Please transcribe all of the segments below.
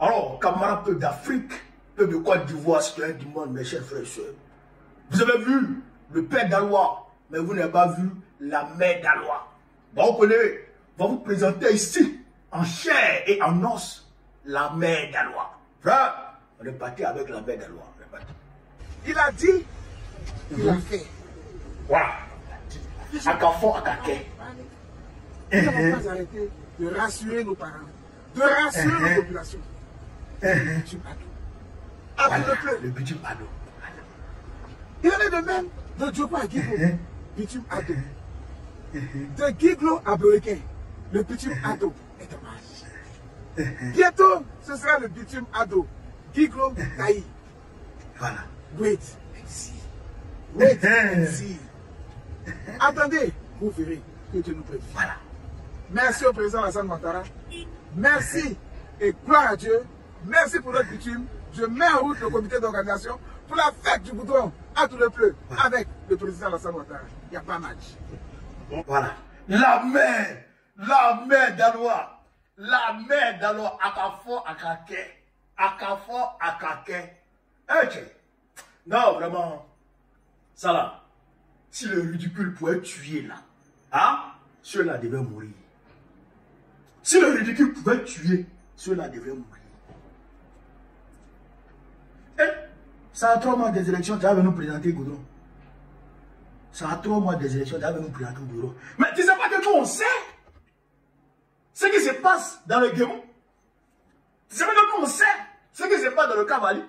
Alors, camarades peuple d'Afrique, peuple de Côte d'Ivoire, citoyens du monde, mes chers frères et sœurs, vous avez vu le père d'Alois, mais vous n'avez pas vu la mère d'Alois. Donc, on va vous présenter ici, en chair et en os, la mère d'Alois. Frère, on est parti avec la mère d'Alois. Il a dit, il a fait. Voilà. Akafo, Akake. Nous n'avons pas arrêté de rassurer nos parents, de rassurer la population. Le bitume Ado. Il en est de même de Djoko à Guiglo, bitume Ado. De Guiglo à Borequin, le bitume Ado est dommage. Bientôt, ce sera le bitume Ado, Guiglo Taï. Voilà. Wait and see. Wait and see. Attendez, vous verrez que Dieu nous prédit. Voilà. Merci au président Alassane Ouattara. Merci et gloire à Dieu. Merci pour notre bitume. Je mets en route le comité d'organisation pour la fête du goudron à tout le pleu avec le président Alassane Ouattara. Il n'y a pas match. Voilà. La mère d'Alois. La mère d'Alois. Akafo, Akake. Akafo, Akake. Ok. Non, vraiment. Ça là. Si le ridicule pouvait tuer là, hein, ceux-là devaient mourir. Si le ridicule pouvait tuer, ceux-là devaient mourir. Et ça a 3 mois des élections, tu vas nous présenter Goudron. Ça a 3 mois des élections, tu vas nous présenter Goudron. Mais tu ne sais pas que nous on sait ce qui se passe dans le Guémon. Tu ne sais pas que nous on sait ce qui se passe dans le Cavalier.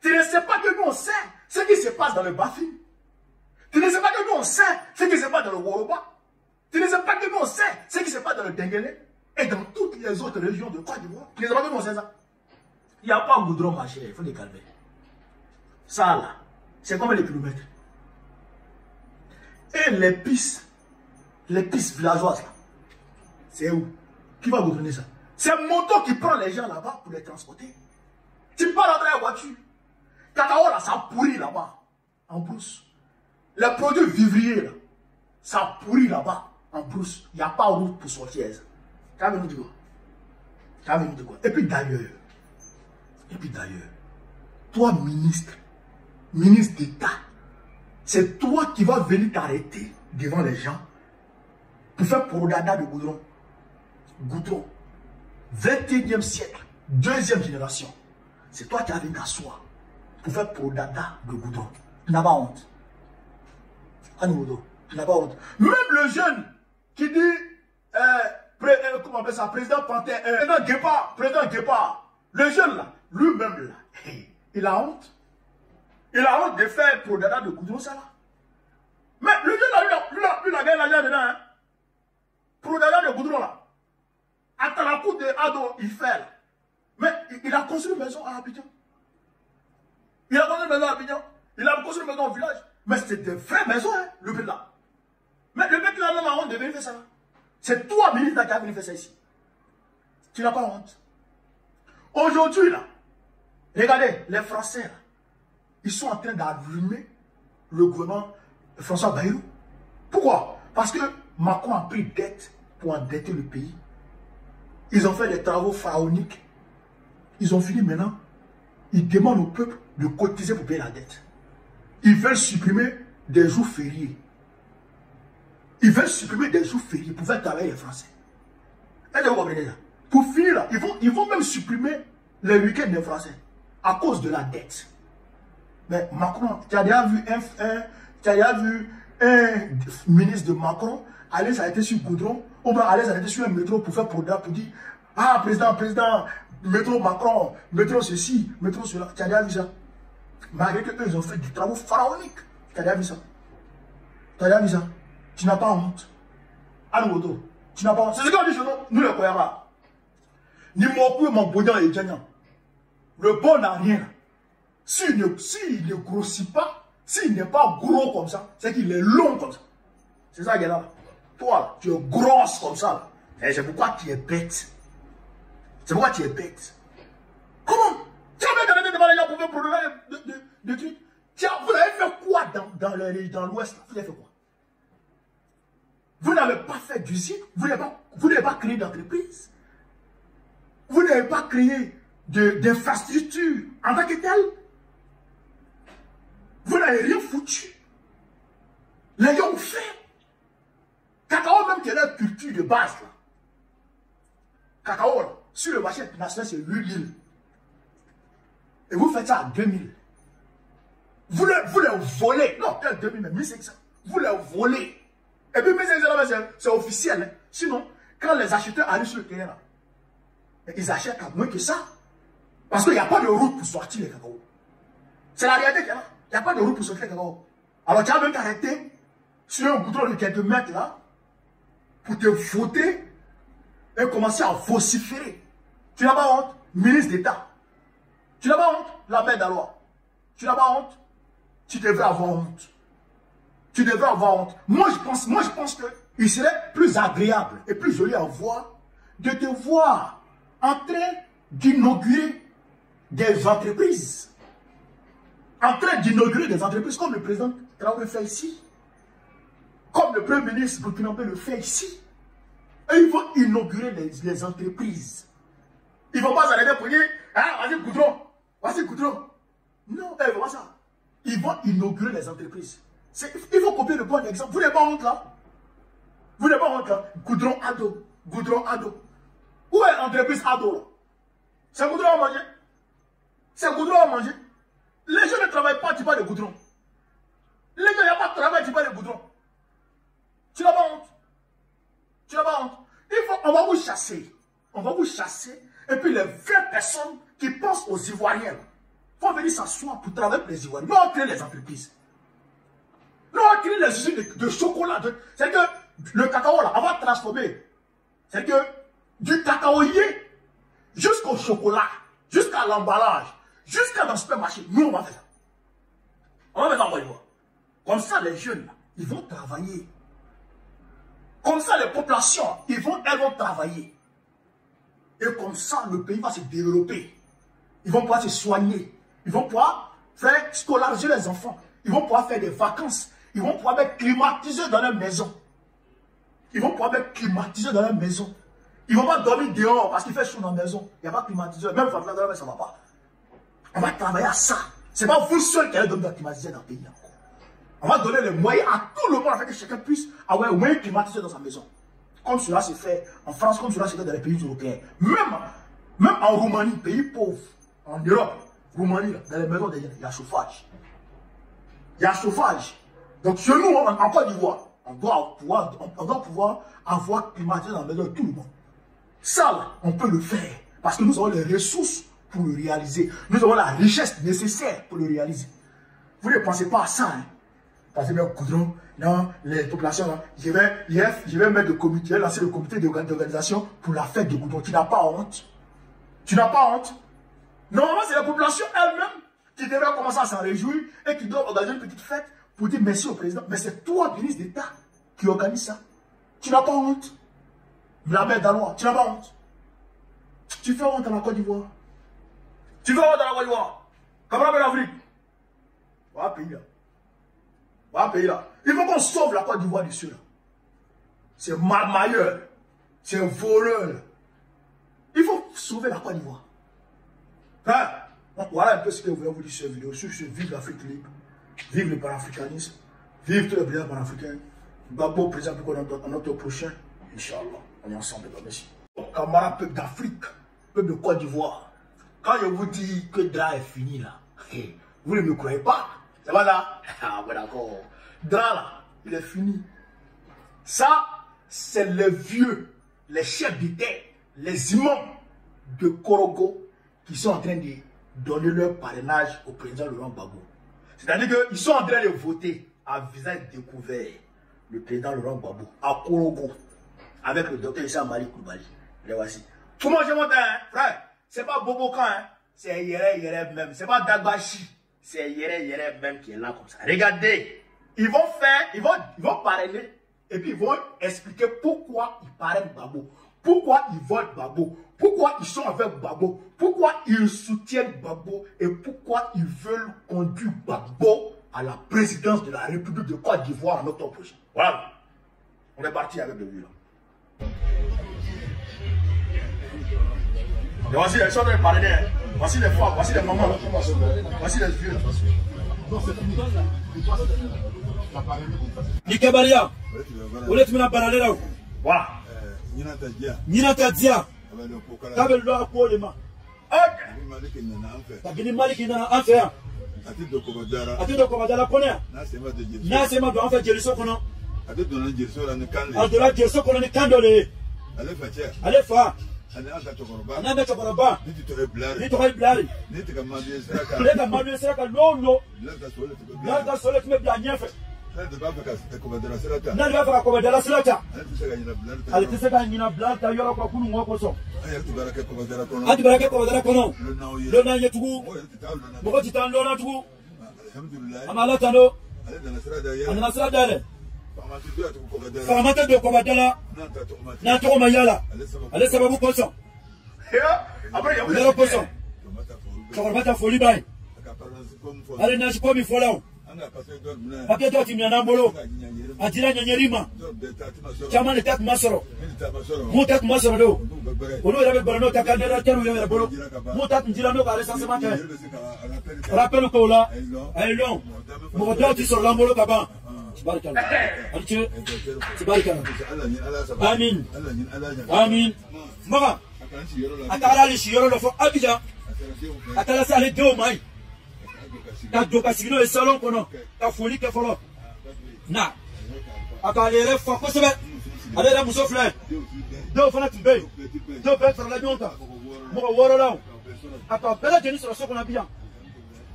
Tu ne sais pas que nous on sait ce qui se passe dans le Bafin. Tu ne sais pas que nous on sait ce qui se passe dans le Woroba. Tu ne sais pas que nous on sait ce qui se passe dans le Denguele et dans toutes les autres régions de Côte d'Ivoire. Tu ne sais pas que nous on sait ça. Il n'y a pas Goudron, ma chère, il faut les calmer. Ça là, c'est combien de kilomètres? Et les pistes villageoises là, c'est où? Qui va goudronner ça? C'est moto qui prend les gens là-bas pour les transporter. Tu pars dans la voiture. Cacao là, ça pourrit là-bas, en brousse. Les produits vivriers là, ça pourrit là-bas, en brousse. Il n'y a pas de route pour sortir. Tu as venu de quoi? Et puis d'ailleurs, toi ministre d'État, c'est toi qui vas venir t'arrêter devant les gens pour faire prodada de goudron. Goudron, 21e siècle, 2e génération. C'est toi qui as venir t'asseoir pour faire prodada de goudron. Tu n'as pas honte. Tu n'as pas honte. Même le jeune qui dit, comment on appelle ça, président Panthère, président Guépard, le jeune là, lui-même là, il a honte. Il a honte de faire prodada de goudron, ça là. Mais le jeune là, lui, il a gagné l'argent dedans, hein. Prodada de goudron là. À la cour de Ado, il fait là. Mais il a construit une maison à Abidjan. Il a construit une maison à Abidjan. Il a construit une maison au village. Mais c'est des vraies maisons, hein, le mec là. Mais le mec là, même a honte de venir faire ça. C'est toi, ministre, qui a venu faire ça ici. Tu n'as pas honte. Aujourd'hui, là, regardez, les Français, là, ils sont en train d'allumer le gouvernement François Bayrou. Pourquoi? Parce que Macron a pris dette pour endetter le pays. Ils ont fait des travaux pharaoniques. Ils ont fini maintenant. Ils demandent au peuple de cotiser pour payer la dette. Ils veulent supprimer des jours fériés. Ils veulent supprimer des jours fériés pour faire travailler les Français. Est-ce que vous comprenez ça? Pour finir là, ils vont même supprimer les week-ends des Français à cause de la dette. Mais Macron, tu as déjà vu un ministre de Macron aller s'arrêter sur Goudron, ou bien aller s'arrêter sur un métro pour faire programme pour dire ah, président, métro Macron, métro ceci, métro cela. Tu as déjà vu ça? Malgré qu'eux, ils ont fait du travail pharaonique. Tu as déjà vu ça? Tu as déjà vu ça? Tu n'as pas honte. À nouveau, tu n'as pas honte. C'est ce qu'on dit chez nous, nous les Koyara. Ni mon coup, mon bouillon et Djanian. Le bon n'a rien. S'il ne grossit pas, s'il n'est pas gros comme ça, c'est qu'il est long comme ça. C'est ça qu'il est là. Toi, tu es grosse comme ça. Et c'est pourquoi tu es bête. C'est pourquoi tu es bête. Comment? Tu as même arrêté devant les gens pour faire produire des trucs. Vous avez fait quoi dans l'Ouest? Vous avez fait quoi? Vous n'avez pas fait d'usine. Vous n'avez pas créé d'entreprise. Vous n'avez pas créé d'infrastructure en tant que tel. Vous n'avez rien foutu. Les gens ont fait. Cacao même qui est leur culture de base. Là. Cacao, là, sur le marché national, c'est 8 000. Et vous faites ça à 2 000. Vous les volez. Non, pas 2 000, mais 1 500. Vous les volez. Et puis 1 500, c'est officiel. Hein. Sinon, quand les acheteurs arrivent sur le terrain, là, ils achètent à moins que ça. Parce qu'il n'y a pas de route pour sortir les cacao. C'est la réalité qu'il y a là. Il n'y a pas de route pour sortir les cacao. Alors tu as même arrêté sur un goudron de quelques mètres là pour te voter et commencer à vociférer. Tu n'as pas honte, ministre d'État. Tu n'as pas honte, la mère d'Alois. Tu n'as pas honte. Tu devrais avoir honte. Tu devrais avoir honte. Moi je pense qu'il serait plus agréable et plus joli à voir de te voir en train d'inaugurer des entreprises. En train d'inaugurer des entreprises comme le président Traoré fait ici. Comme le premier ministre burkinabé le fait ici. Et ils vont inaugurer les entreprises. Ils ne vont pas s'arrêter pour dire, ah, vas-y goudron, vas-y goudron. Non, ils vont pas ça. Ils vont inaugurer les entreprises. Il faut copier le bon exemple. Vous n'avez pas honte là. Vous n'avez pas honte là. Goudron ado. Goudron ado. Où est l'entreprise ado là? C'est goudron à manger. C'est goudron à manger. Les gens ne travaillent pas, tu parles de goudron. Les gens, il n'y a pas de travail, tu parles de goudron. Tu n'as pas honte. Tu n'as pas honte. On va vous chasser. On va vous chasser. Et puis les vraies personnes qui pensent aux Ivoiriens vont venir s'asseoir pour travailler pour les Ivoiriens. Nous, on crée les entreprises. Nous, on crée les usines de chocolat. C'est que le cacao, là, on va transformer. C'est que du cacaoyer jusqu'au chocolat, jusqu'à l'emballage, jusqu'à dans le supermarché, nous, on va faire ça. On va faire ça en Ivoire. Comme ça, les jeunes, là, ils vont travailler. Comme ça, les populations, elles vont travailler. Et comme ça, le pays va se développer. Ils vont pouvoir se soigner. Ils vont pouvoir faire scolariser les enfants. Ils vont pouvoir faire des vacances. Ils vont pouvoir mettre climatiser dans leur maison. Ils vont pouvoir mettre climatiser dans leur maison. Ils ne vont pas dormir dehors parce qu'il fait chaud dans la maison. Il n'y a pas de climatiseur. Même quand dans la maison, ça ne va pas. On va travailler à ça. Ce n'est pas vous seul qui allez donner de climatiseur dans le pays. On va donner les moyens à tout le monde afin que chacun puisse avoir un moyen climatisé dans sa maison. Comme cela se fait en France, comme cela se fait dans les pays européens. Même en Roumanie, pays pauvre, en Europe, Roumanie, dans les maisons, il y a chauffage. Il y a chauffage. Donc chez nous, en Côte d'Ivoire, on doit pouvoir avoir climatisé dans la maison de tout le monde. Ça, là, on peut le faire. Parce que nous avons les ressources pour le réaliser. Nous avons la richesse nécessaire pour le réaliser. Vous ne pensez pas à ça, hein? Parce que le goudron, non, les populations, là, je vais mettre le comité, je vais lancer le comité d'organisation pour la fête de goudron. Tu n'as pas honte. Tu n'as pas honte. Normalement, c'est la population elle-même qui devrait commencer à s'en réjouir et qui doit organiser une petite fête pour dire merci au président. Mais c'est toi, ministre d'État, qui organise ça. Tu n'as pas honte. La mère d'Alois, tu n'as pas honte. Tu fais honte à la Côte d'Ivoire. Tu fais honte à la Côte d'Ivoire. Comment on l'Afrique? Voilà, pays là. Voilà, pays là. Il faut qu'on sauve la Côte d'Ivoire d'ici là. C'est marmailleur. C'est un voleur. Il faut sauver la Côte d'Ivoire. Hein? Donc voilà un peu ce que je voulais vous dire sur cette vidéo. Sur ce, vive l'Afrique libre. Vive le panafricanisme. Vive tous les présidents panafricains. Gbagbo, président en notre prochain. Inch'Allah. On est ensemble. Merci. Camarades, peuple d'Afrique. Peuple de Côte d'Ivoire. Quand je vous dis que Dra est fini là, vous ne me croyez pas. Ça va là? Ah bon d'accord. Dra là, il est fini. Ça, c'est les vieux, les chefs d'État, les imams de Korogo qui sont en train de donner leur parrainage au président Laurent Gbagbo. C'est-à-dire qu'ils sont en train de voter à visage découvert le président Laurent Gbagbo à Korogo avec le docteur Issa Malik Coulibaly. Les voici. Comment je monte, hein, frère? C'est pas Bobokan, hein? C'est Yere même. C'est pas Dagbashi. C'est Yere même qui est là comme ça. Regardez. Ils vont parrainer. Et puis ils vont expliquer pourquoi ils parrainent Gbagbo. Pourquoi ils votent Gbagbo. Pourquoi ils sont avec Gbagbo. Pourquoi ils soutiennent Gbagbo. Et pourquoi ils veulent conduire Gbagbo à la présidence de la République de Côte d'Ivoire en octobre prochain. Voilà. On est parti avec le vieux là. Et voici les choses de parler. Voici les femmes, voici les mamans. Voici les vieux. Nikabaria. Ole tumina baralela. Voilà. Nina tadia. Kabel lo akolema. Ok. Tabini maliki na affaire. Ati do kobadala konya. Na sema do affaire jeliso kono. Adola jeliso kono ni kandole. Ale fa. Ananda chokoroba. Ni to blari. Ni to kamadu saka lolo. Lada sole tume bla nyefe. Nani baba kobadala silata. Ale tiseka nyina blata yoro kwa kunu ngoko so. Ati baraka kobadala kono. Lona yetugu. Moko titan lona tugu. Amala tano. Anana sira dale. Famata do kobadala. Na to mayala. Ale sababu koso. Après, il y a Zero koso. Chokorobata foli bai. Ale na shikomi folao. Paketo timya mbolo. Atira nyanyerima. Chama ni tak masoro. Mutak masoro do. Ono yabe barano takandera teru yabe bolo. Mutak njira no kare sanse mate. Rappel ko la. Aylon. Mo do ti sur lambolo kaba. Barakallah. Alche. Barakallah. Amin. Amin. Maga. Atara li shiyoro lo fo Abidjan. Atala sale do mai. Ta joka signo e salon kono. Ta foli ke folo. Na. Akalere fo ko sebe. Alera muso fle. Do fana timbe. Do be tra la nyonta. Mo woro law. Aka bela jeni so ko na biya.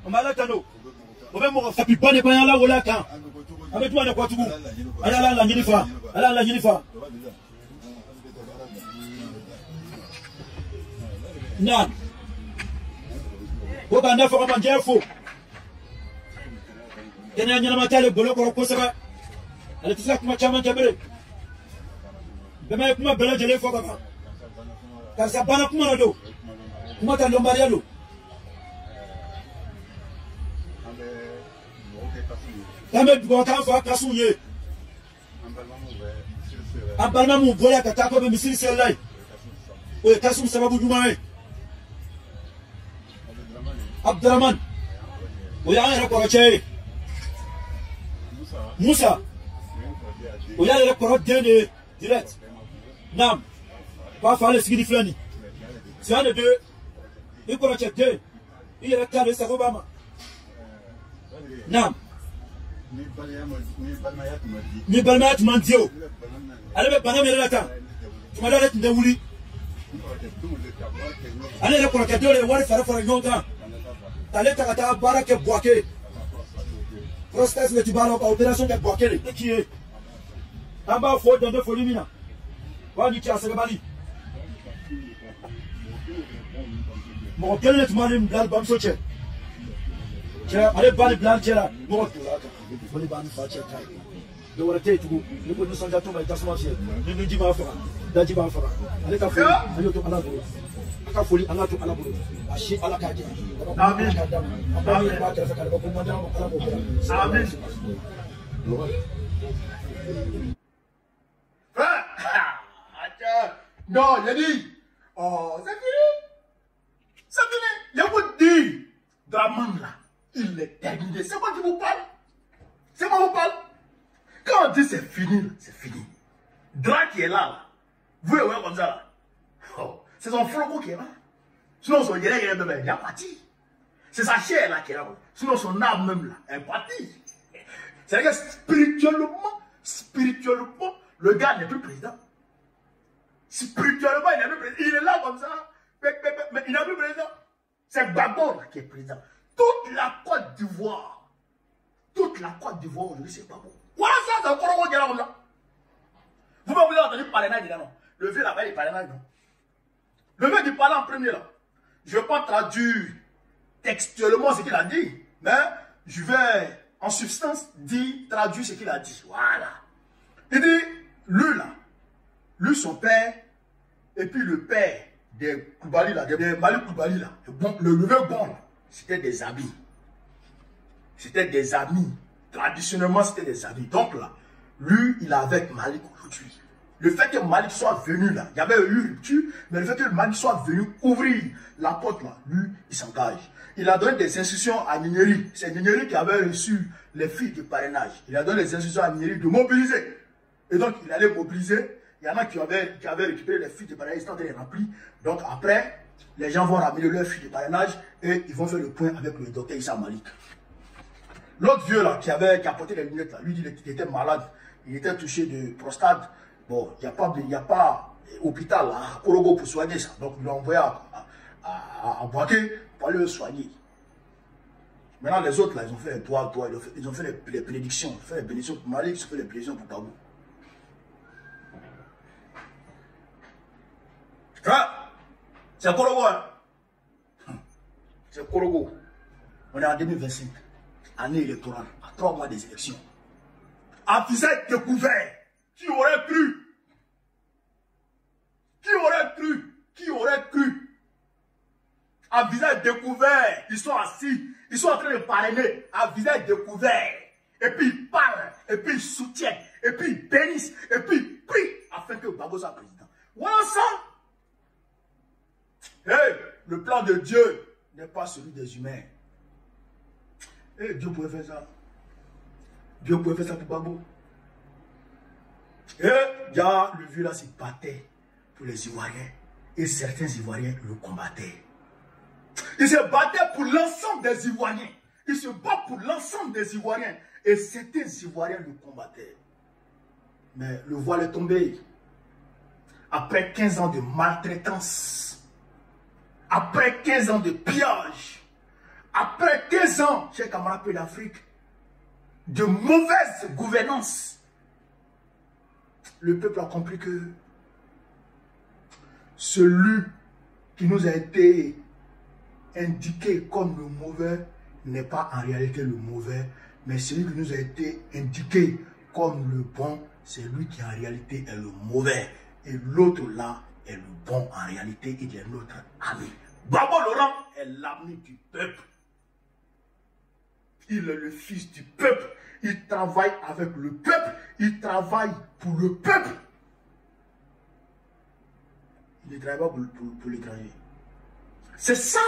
O mala tano. O be mo fa pipa ne banya la wala kan. Abe tuwa ne kwa tugu. Ala la nyini fa. Ala la nyini fa. Na. Ko banda fo ko banjefo. Kena nyana matale bolo ko ko saba. Ale tisa kuma chama jabere. Bema kuma bela jele fo baba. Kasa bana kuma na do. Kuma ta lombaria lo. Tame dugo kan fo kasu ye. Abalma mu boya ka ta ko be misiri sellai. O kasu sababu jumae. Abdurrahman. O ya ra ko che. Musa. O ya ra ko dene direct. Nam. Pas faire le sigidi flani. C'est un de deux. Il faut le deux. Il est calé ça Obama. Nam. Ni balmayat mandio. Allez bana mere lata. Tu m'as dit de wuli. Allez le procureur le wari fara fara yonga. Allez ta baraka boake. Prostate le tubalo opération de boake qui est. Amba fo dans de folie mina. Wa ni cha sebali. Mo kelle tu malim dal bam soche. Allez bali blan chela. Mo folie ban fa che kai. De wara te tugu ni ko nusa jato mai tasma che. Ni ndi ma fa. Da ji ba fa. Allez ta folie. Allez to ala bolo. Aka folie ala to ala bolo. Ashi ala ka je. Amin. Amin. Ba ta fa ka ko mo da ala bolo. Amin. Non, il a dit. Oh, c'est fini. C'est fini. Je vous dis. Draman là, il est terminé. C'est moi qui vous parle. C'est moi qui vous parle. Quand on dit c'est fini, c'est fini. Dra qui est là. Vous voyez comme ça là. Oh, c'est son flocon qui est là. Sinon son yéré il est parti. C'est sa chair là qui est là. Sinon son âme même là, elle est partie. C'est-à-dire que spirituellement, le gars n'est plus président. Spirituellement, il n'est plus président. Il est là comme ça. Mais il n'est plus président. C'est Gbagbo qui est président. Toute la Côte d'Ivoire aujourd'hui, c'est Gbagbo. Voilà ça, c'est encore un gars comme ça. Vous m'avez entendu parler là, non? Le vieux là-bas, il parlait là, non? Le vieux, il parlait en premier là. Je ne vais pas traduire textuellement ce qu'il a dit, mais je vais en substance traduire ce qu'il a dit. Voilà. Il dit, lui là, lui son père, et puis le père des Koulibaly là, des Malick Koulibaly là, le vieux bon, c'était des amis. C'était des amis. Traditionnellement, c'était des amis. Donc là, lui, il est avec Malick aujourd'hui. Le fait que Malik soit venu là, il y avait eu rupture, mais le fait que Malik soit venu ouvrir la porte là, lui, il s'engage. Il a donné des instructions à Nigneri. C'est Nigneri qui avait reçu les filles de parrainage. Il a donné des instructions à Nigneri de mobiliser. Et donc, il allait mobiliser. Il y en a qui avaient récupéré les filles de parrainage, ils étaient remplis. Donc, après, les gens vont ramener leurs filles de parrainage et ils vont faire le point avec le docteur Issa Malik. L'autre vieux là, qui a porté les lunettes là, lui, il était malade. Il était touché de prostate. Bon, il n'y a pas hôpital à Korogo pour soigner ça. Donc, ils l'ont envoyé à Boaké pour aller le soigner. Maintenant, les autres, là, ils ont fait les doigts, ils ont fait les bénédictions. Ils ont fait les bénédictions pour Malik, ils ont fait les bénédictions pour Babou. Hein? C'est Korogo, hein? C'est Korogo. On est en 2025, année électorale, à 3 mois des élections. À visage découvert, qui aurait cru? Qui aurait cru? Qui aurait cru? À visage découvert, ils sont assis, ils sont en train de parrainer, à visage découvert. Et puis ils parlent, et puis ils soutiennent, et puis ils bénissent, et puis ils prient afin que Gbagbo soit président. Voilà ça. Hey, le plan de Dieu n'est pas celui des humains. Hey, Dieu pouvait faire ça. Dieu pouvait faire ça pour Gbagbo. Et là, le vieux là se battait pour les Ivoiriens. Et certains Ivoiriens le combattaient. Il se battait pour l'ensemble des Ivoiriens. Il se bat pour l'ensemble des Ivoiriens. Et certains Ivoiriens le combattaient. Mais le voile est tombé. Après 15 ans de maltraitance, après 15 ans de pillage, après 15 ans, chers camarades peu d'Afrique, de mauvaise gouvernance, le peuple a compris que celui qui nous a été indiqué comme le mauvais n'est pas en réalité le mauvais, mais celui qui nous a été indiqué comme le bon, c'est lui qui en réalité est le mauvais. Et l'autre là est le bon en réalité, il est notre ami. Gbagbo Laurent est l'ami du peuple. Il est le fils du peuple. Il travaille avec le peuple. Il travaille pour le peuple. Il ne travaille pas pour l'étranger. C'est ça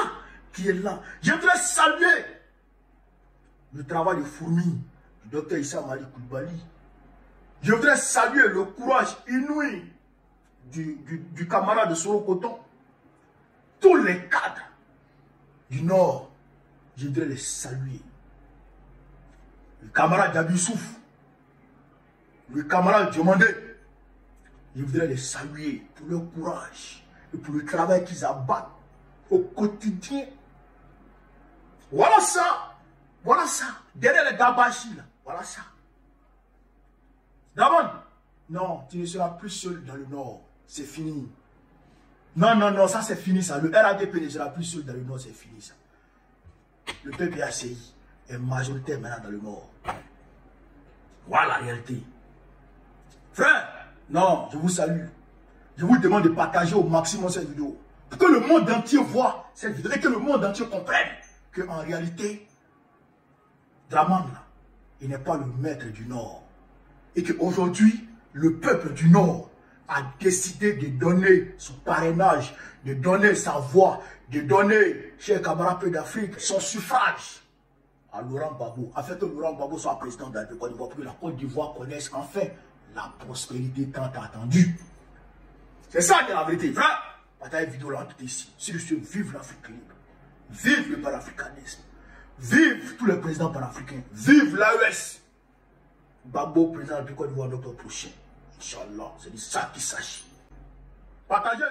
qui est là. Je voudrais saluer le travail de fourmi du docteur Issa Malik Coulibaly. Je voudrais saluer le courage inouï du camarade de Soro Coton. Tous les cadres du Nord, je voudrais les saluer. Le camarade Dabissouf, le camarade Diomandé, je voudrais les saluer pour leur courage et pour le travail qu'ils abattent au quotidien. Voilà ça. Voilà ça. Derrière les Dabashi, là. Voilà ça. D'abord, non, tu ne seras plus seul dans le Nord. C'est fini. Non, non, non, ça c'est fini ça. Le RADP ne sera plus seul dans le Nord, c'est fini ça. Le PPACI est majoritaire maintenant dans le Nord. Voilà la réalité. Frère, non, je vous salue. Je vous demande de partager au maximum cette vidéo. Pour que le monde entier voit cette vidéo et que le monde entier comprenne qu'en réalité, Dramane, il n'est pas le maître du Nord. Et qu'aujourd'hui, le peuple du Nord a décidé de donner son parrainage, de donner sa voix, de donner, chers camarades peu d'Afrique, son suffrage à Laurent Gbagbo, afin que Laurent Gbagbo soit président de la Côte d'Ivoire, pour que la Côte d'Ivoire connaisse enfin la prospérité tant attendue. C'est ça qui est la vérité, frère. Partagez la vidéo là, tout ici. Si je suis, vive l'Afrique libre, vive le panafricanisme, vive tous les présidents panafricains, vive l'AES. Gbagbo, président de la Côte d'Ivoire, l'octobre prochain. Inch'Allah, c'est de ça qu'il s'agit. Partagez.